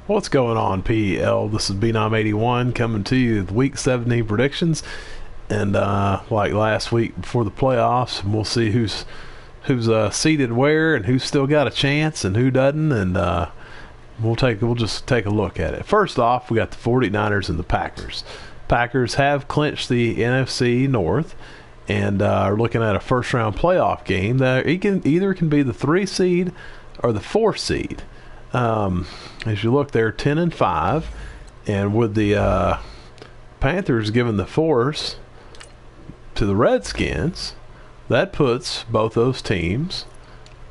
What's going on, PL? This is B981 coming to you with Week 17 predictions. And like last week before the playoffs, we'll see who's seated where and who's still got a chance and who doesn't. And we'll just take a look at it. First off, we got the 49ers and the Packers. Packers have clinched the NFC North and are looking at a first-round playoff game that either can be the 3 seed or the 4 seed. As you look, they're 10-5, and with the Panthers giving the force to the Redskins, that puts both those teams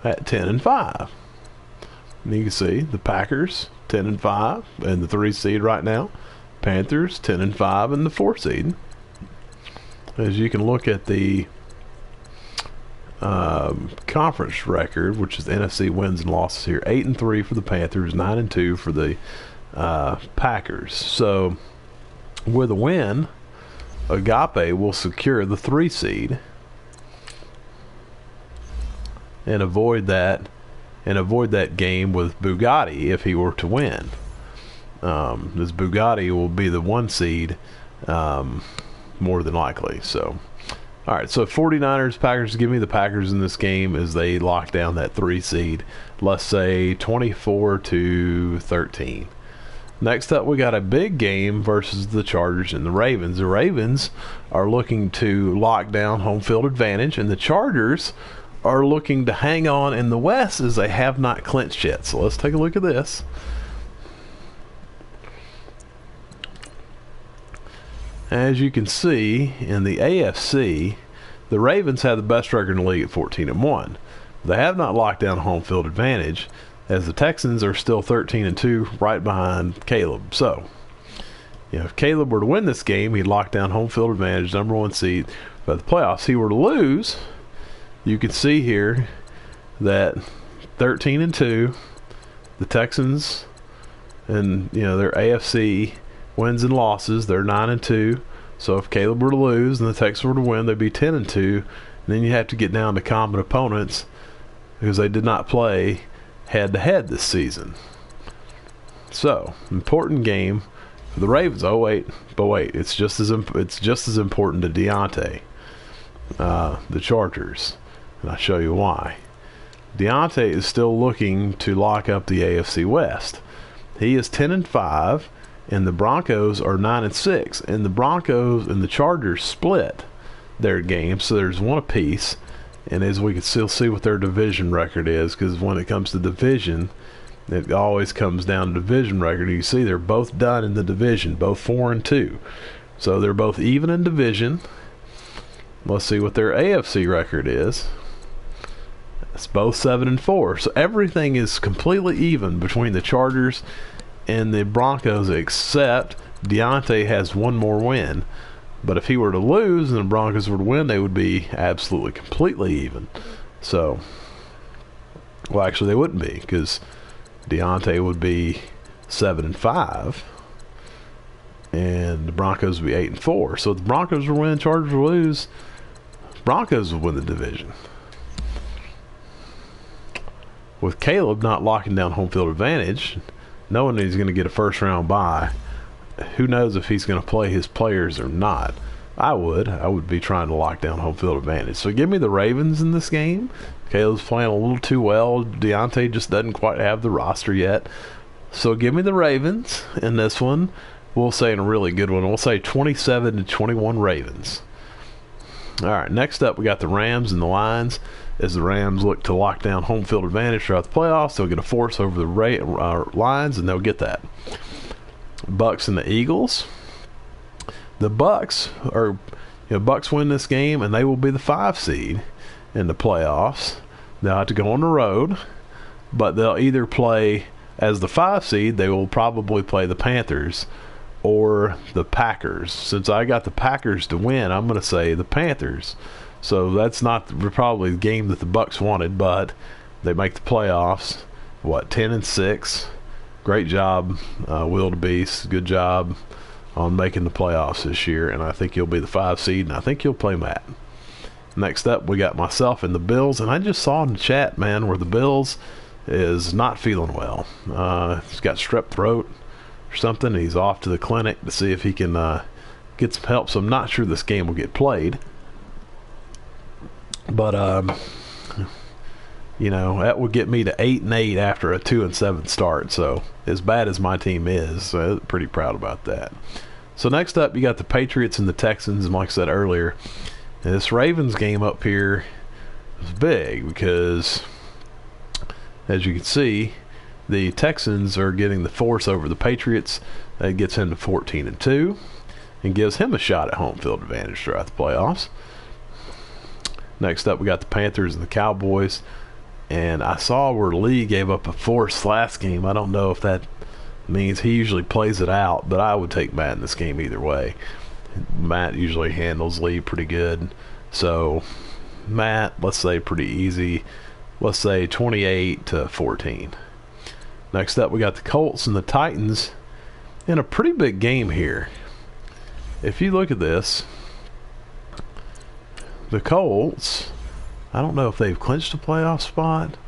at 10-5. And you can see the Packers 10-5 and the 3 seed right now. Panthers 10-5 and the 4 seed. As you can look at the conference record, which is the NFC wins and losses here, 8-3 for the Panthers, 9-2 for the Packers. So with a win, Agape will secure the 3 seed and avoid that game with Bugatti if he were to win. This Bugatti will be the 1 seed more than likely. So all right, so 49ers, Packers, give me the Packers in this game as they lock down that 3 seed. Let's say 24-13. Next up, we got a big game versus the Chargers and the Ravens. The Ravens are looking to lock down home field advantage, and the Chargers are looking to hang on in the West as they have not clinched yet. So let's take a look at this. As you can see, in the AFC, the Ravens have the best record in the league at 14-1. They have not locked down home field advantage, as the Texans are still 13-2, right behind Caleb. So, if Caleb were to win this game, he'd lock down home field advantage, number 1 seed. But the playoffs, if he were to lose, you can see here that 13-2, the Texans, and their AFC wins and losses, they're 9-2. So if Caleb were to lose and the Texans were to win, they'd be 10-2. And then you have to get down to common opponents because they did not play head-to-head this season. So important game for the Ravens. But wait, it's just as important to Deontay, the Chargers, and I'll show you why. Deontay is still looking to lock up the AFC West. He is 10-5. And the Broncos are 9-6, and the Broncos and the Chargers split their games, so there's 1 apiece. And as we can still see what their division record is, because when it comes to division, it always comes down to division record. You see they're both done in the division, both 4-2, so they're both even in division. Let's see what their AFC record is. It's both 7-4, so everything is completely even between the Chargers and the Broncos, except Deontay has 1 more win. But if he were to lose and the Broncos were to win, they would be absolutely completely even. So, well, actually they wouldn't be, because Deontay would be 7-5 and the Broncos would be 8-4. So if the Broncos were win, Chargers would lose, Broncos would win the division. With Caleb not locking down home field advantage, knowing that he's going to get a first-round bye, who knows if he's going to play his players or not. I would be trying to lock down home field advantage. So give me the Ravens in this game. Caleb's playing a little too well. Deontay just doesn't quite have the roster yet. So give me the Ravens in this one. We'll say in a really good one, we'll say 27-21 Ravens. All right, next up we got the Rams and the Lions. As the Rams look to lock down home field advantage throughout the playoffs, they'll get a force over the Lions, and they'll get that. Bucks and the Eagles. The Bucks win this game, and they will be the 5 seed in the playoffs. They'll have to go on the road, but they'll either play as the 5 seed. They will probably play the Panthers or the Packers. Since I got the Packers to win, I'm going to say the Panthers. So that's not probably the game that the Bucks wanted, but they make the playoffs. 10-6. Great job, Wildebeest. Good job on making the playoffs this year, and I think you'll be the 5 seed, and I think you'll play Matt. Next up, we got myself and the Bills, and I just saw in the chat, man, where the Bills is not feeling well. He's got strep throat or something. He's off to the clinic to see if he can get some help. So I'm not sure this game will get played. But you know, that would get me to 8-8 after a 2-7 start. So as bad as my team is, pretty proud about that. So next up, you got the Patriots and the Texans. And like I said earlier, this Ravens game up here is big because, as you can see, the Texans are getting the force over the Patriots. That gets him to 14-2 and gives him a shot at home field advantage throughout the playoffs. Next up, we got the Panthers and the Cowboys. And I saw where Lee gave up a force last game. I don't know if that means he usually plays it out, but I would take Matt in this game either way. Matt usually handles Lee pretty good. So, Matt, let's say pretty easy. Let's say 28-14. Next up, we got the Colts and the Titans in a pretty big game here. If you look at this, the Colts, I don't know if they've clinched a playoff spot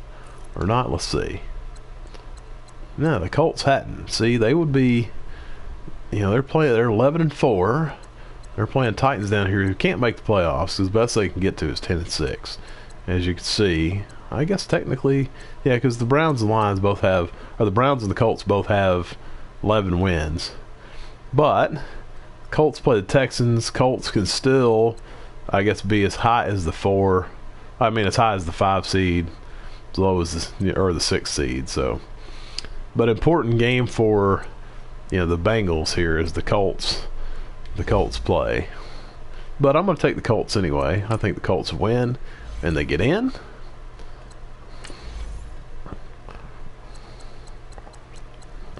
or not. Let's see. No, the Colts hadn't. See, they would be, you know, they're 11-4. They're playing Titans down here who can't make the playoffs. The best they can get to is 10-6. As you can see, I guess technically, yeah, because the Browns and Lions both have, or the Browns and the Colts both have 11 wins. But Colts play the Texans. Colts can still, I guess, be as high as the 4. I mean, as high as the 5 seed, as low as the 6 seed. So, but important game for, you know, the Bengals here is the Colts. The Colts play, but I'm going to take the Colts anyway. I think the Colts win and they get in.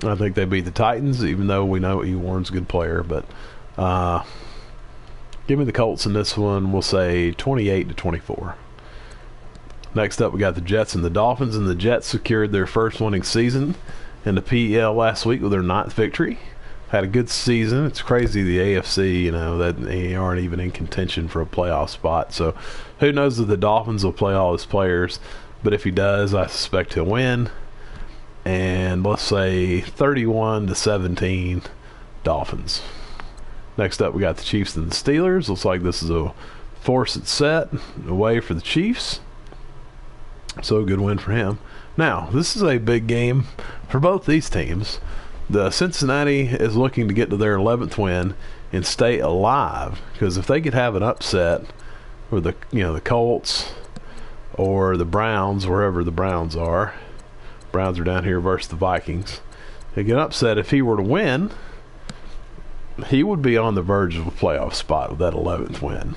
I think they beat the Titans, even though we know E. Warren's a good player. But give me the Colts in this one. We'll say 28-24. Next up, we got the Jets and the Dolphins, and the Jets secured their first winning season in the PEL last week with their 9th victory. Had a good season. It's crazy, the AFC, you know, that they aren't even in contention for a playoff spot. So who knows if the Dolphins will play all his players. But if he does, I suspect he'll win. And let's say 31-17 Dolphins. Next up, we got the Chiefs and the Steelers. Looks like this is a forced set away for the Chiefs. So a good win for him. Now, this is a big game for both these teams. The Cincinnati is looking to get to their 11th win and stay alive, because if they could have an upset with the Colts or the Browns, wherever the Browns are down here versus the Vikings, they get upset. If he were to win, he would be on the verge of a playoff spot with that 11th win.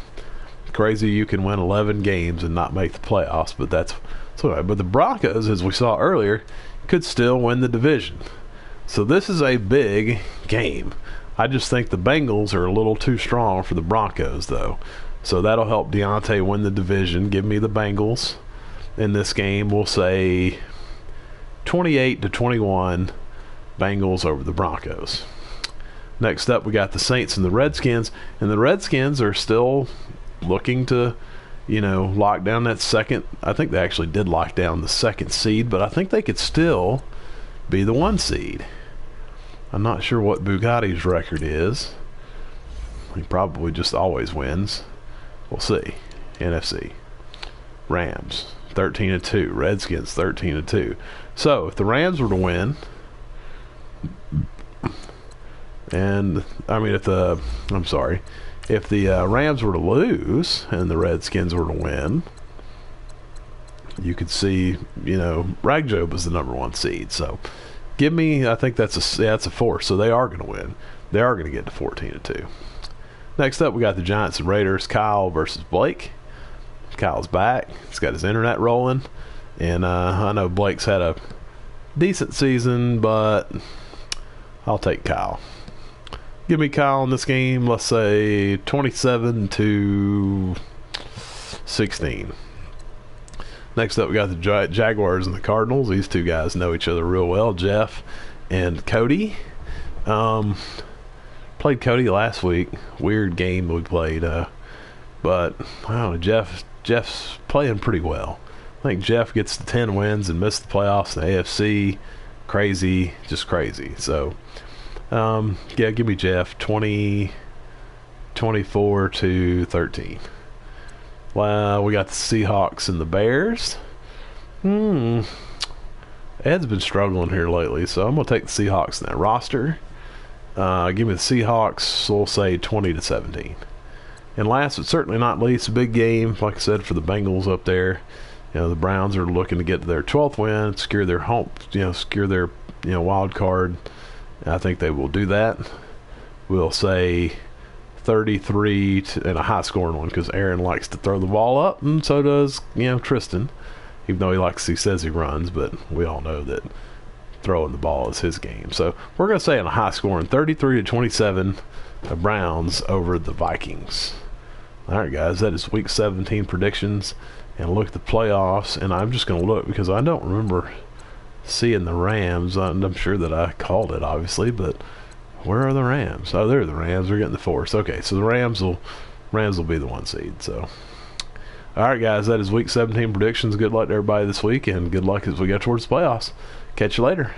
Crazy you can win 11 games and not make the playoffs, but that's all right. But the Broncos, as we saw earlier, could still win the division. So this is a big game. I just think the Bengals are a little too strong for the Broncos, though. So that'll help Deontay win the division. Give me the Bengals in this game. We'll say 28-21 Bengals over the Broncos. Next up, we got the Saints and the Redskins. And the Redskins are still looking to, lock down that second. I think they actually did lock down the 2nd seed, but I think they could still be the 1 seed. I'm not sure what Bugatti's record is. He probably just always wins. We'll see. NFC. Rams 13-2. Redskins 13-2. So if the Rams were to win, if the Rams were to lose and the Redskins were to win, you could see, Ragjob is the number 1 seed. So give me, I think that's a 4. So they are going to win. They are going to get to 14-2. Next up, we got the Giants and Raiders. Kyle versus Blake. Kyle's back. He's got his internet rolling. And I know Blake's had a decent season, but I'll take Kyle. Give me Kyle in this game. Let's say 27-16. Next up, we got the Jaguars and the Cardinals. These two guys know each other real well, Jeff and Cody. Played Cody last week. Weird game we played. But I don't know, Jeff's playing pretty well. I think Jeff gets the 10 wins and missed the playoffs in the AFC. Crazy, just crazy. So, yeah, give me Jeff 24-13. Well, we got the Seahawks and the Bears. Ed's been struggling here lately, so I'm going to take the Seahawks in that roster. Give me the Seahawks, we'll say 20-17. And last but certainly not least, a big game, like I said, for the Bengals up there. The Browns are looking to get to their 12th win, secure their wild card. And I think they will do that. We'll say 33 and a high scoring one, because Aaron likes to throw the ball up, and so does Tristan, even though he says he runs, but we all know that throwing the ball is his game. So we're going to say in a high scoring 33-27, the Browns over the Vikings. All right, guys, that is week 17 predictions. And look at the playoffs, and I'm just going to look because I don't remember seeing the Rams. I'm sure that I called it, obviously, but where are the Rams? Oh, there are the Rams. They're getting the fourth. Okay, so the Rams will be the 1 seed. So, all right, guys, that is week 17 predictions. Good luck to everybody this week, and good luck as we get towards the playoffs. Catch you later.